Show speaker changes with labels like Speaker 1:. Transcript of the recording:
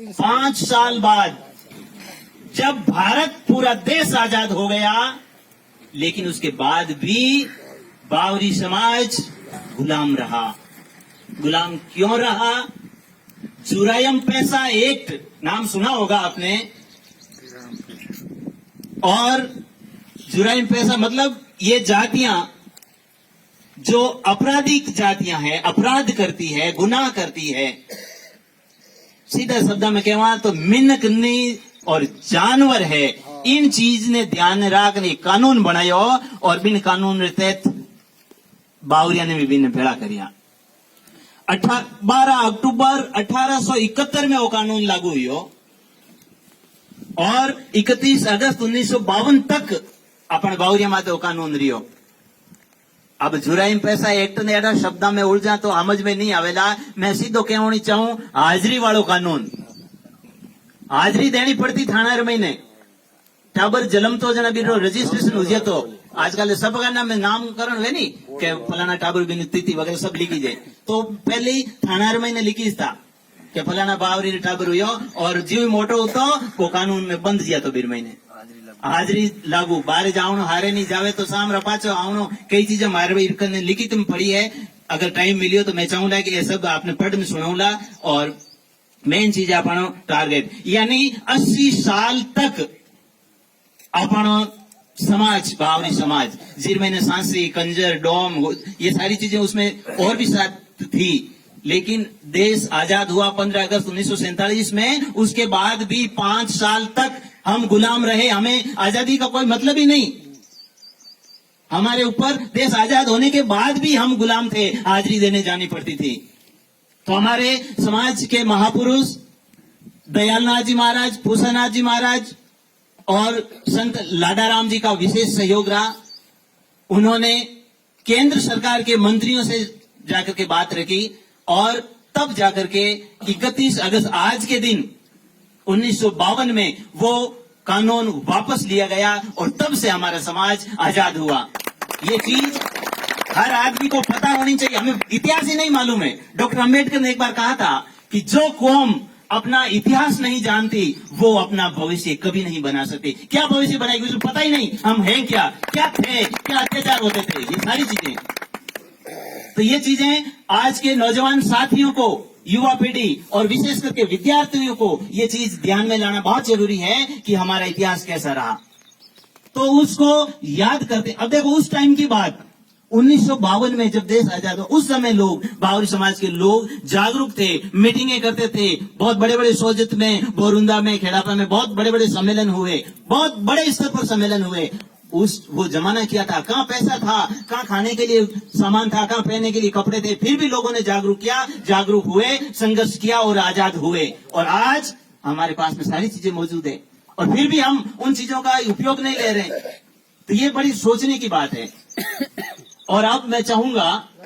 Speaker 1: 5 साल बाद जब भारत पूरा देश आजाद हो गया, लेकिन उसके बाद भी बावरी समाज गुलाम रहा। गुलाम क्यों रहा? जुरायम पैसा एक्ट नाम सुना होगा आपने। और जुरायम पैसा मतलब ये जातियां जो आपराधिक जातियां हैं, अपराध करती है, गुनाह करती है। सीधा शब्द में कहवा तो मिनकनी और जानवर है। इन चीज ने ध्यान रखने कानून बनायो और बिन कानून के तहत बावरिया ने भी बिन भेड़ा करिया। 12 अक्टूबर 1871 में वो कानून लागू हुआ और 31 अगस्त 1952 तक अपन बावरिया माते वो कानून रियो। अब जुराइम पैसा एक्ट ने एड़ा शब्द में उलझा तो समझ में नहीं आवेला। मैं सीधो कहनी चाहूं, हाजरी वालों कानून। हाजरी देनी पड़ती थाना महीने। टाबर जलम तो जना बीरो रजिस्ट्रेशन हो जाए तो आजकल सब का नाम नामकरण है नहीं के फलाना टाबर बिन तिथि वगैरह सब लिखी जाए। तो पहले ही थाना महीने लिखी था कि फलाना बावरी टाबर हुआ और जीव मोटो होतो वो कानून में बंद दिया तो बीर महीने हाजरी लागू। बाहर जावनो हारे नहीं जावे तो साम रपाचो आवनो कई चीजें मारे भाई ने लिखित में पढ़ी है। अगर टाइम मिलियो तो मैं चाहूंगा कि ये सब आपने पढ़ में सुनाऊंगा। और मेन चीज अपन टारगेट यानी 80 साल तक अपन समाज बावरी समाज जिर मैंने सांसी कंजर डोम ये सारी चीजें उसमें और भी साथ थी। लेकिन देश आजाद हुआ 15 अगस्त 1947 में। उसके बाद भी 5 साल तक हम गुलाम रहे। हमें आजादी का कोई मतलब ही नहीं। हमारे ऊपर देश आजाद होने के बाद भी हम गुलाम थे, हाजिरी देने जानी पड़ती थी। तो हमारे समाज के महापुरुष दयालनाथ जी महाराज, भूषणनाथ जी महाराज और संत लाडाराम जी का विशेष सहयोग रहा। उन्होंने केंद्र सरकार के मंत्रियों से जाकर के बात रखी और तब जाकर के 31 अगस्त आज के दिन 1952 में वो कानून वापस लिया गया और तब से हमारा समाज आजाद हुआ। ये चीज हर आदमी को पता होनी चाहिए। हमें इतिहास ही नहीं मालूम है। डॉक्टर अंबेडकर ने एक बार कहा था कि जो कौम अपना इतिहास नहीं जानती वो अपना भविष्य कभी नहीं बना सकती। क्या भविष्य बनाएगी उसको पता ही नहीं। हम हैं क्या थे, क्या अत्याचार होते थे, ये सारी चीजें। तो ये चीजें आज के नौजवान साथियों को, युवा पीढ़ी और विशेष करके विद्यार्थियों को ये चीज ध्यान में लाना बहुत जरूरी है कि हमारा इतिहास कैसा रहा। तो उसको याद करते। अब देखो उस टाइम की बात 1952 में जब देश आजाद हुआ, उस समय लोग बावरी समाज के लोग जागरूक थे, मीटिंगें करते थे। बहुत बड़े बड़े सोजत में, बोरुंदा में, खेड़ापा में बहुत बड़े बड़े सम्मेलन हुए, बहुत बड़े स्तर पर सम्मेलन हुए। वो जमाना क्या था, कहाँ पैसा था, कहाँ खाने के लिए सामान था, कहाँ पहनने के लिए कपड़े थे, फिर भी लोगों ने जागरूक किया, जागरूक हुए, संघर्ष किया और आजाद हुए। और आज हमारे पास में सारी चीजें मौजूद है और फिर भी हम उन चीजों का उपयोग नहीं ले रहे। तो ये बड़ी सोचने की बात है। और अब मैं चाहूंगा